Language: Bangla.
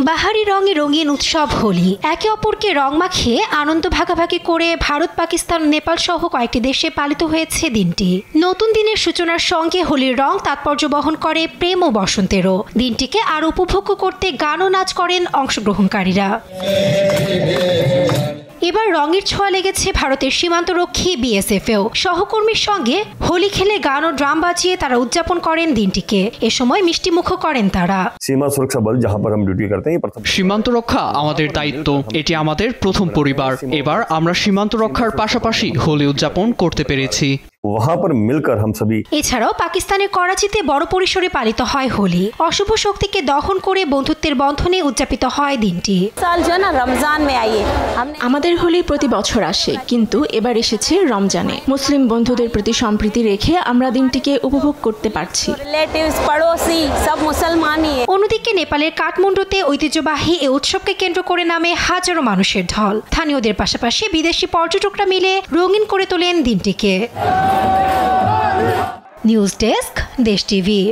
বাহারি রঙে রঙিন উৎসব হোলি। একে অপরকে রং মাখিয়ে আনন্দ ভাগাভাগি করে ভারত, পাকিস্তান, নেপাল সহ কয়েকটি দেশে পালিত হয়েছে দিনটি। নতুন দিনের সূচনার সঙ্গে হোলির রং তাৎপর্য বহন করে প্রেম ও বসন্তেরও। দিনটিকে আরো উপভোগ্য করতে গান ও নাচ করেন অংশগ্রহণকারীরা। এবার রঙের ছোঁয়া লেগেছে ভারতের সীমান্তরক্ষী বিএসএফেও। সহকর্মীর সঙ্গে হোলি খেলে গান ও ড্রাম বাজিয়ে তারা উদযাপন করেন দিনটিকে। এ সময় মিষ্টিমুখ করেন তারা। সীমা সুরক্ষা বল যাহা পর হাম ডিউটি করতে हैं সীমান্ত রক্ষা আমাদের দায়িত্ব, এটি আমাদের প্রথম পরিবার। এবার আমরা সীমান্ত রক্ষার পাশাপাশি হোলি উদযাপন করতে পেরেছি। वहां पर मिलकर हम सभी। এছাড়াও পাকিস্তানের করাচিতে বড় পরিসরে পালিত হয় হোলি। অশুভ শক্তিকে দহন করে বন্ধুত্বের বন্ধনে উদযাপিত হয় দিনটি। আমাদের হোলি প্রতি বছর আসে, কিন্তু এবার এসেছে রমজানে। মুসলিম বন্ধুদের প্রতি সম্প্রীতি রেখে আমরা দিনটিকে উপভোগ করতে পারছি। অন্যদিকে নেপালের কাঠমান্ডুতে ঐতিহ্যবাহী এ উৎসবকে কেন্দ্র করে নামে হাজারো মানুষের ঢল। স্থানীয়দের পাশাপাশি বিদেশি পর্যটকরা মিলে রঙিন করে তোলেন দিনটিকে। নিউজ ডেস্ক, দেশ টিভি।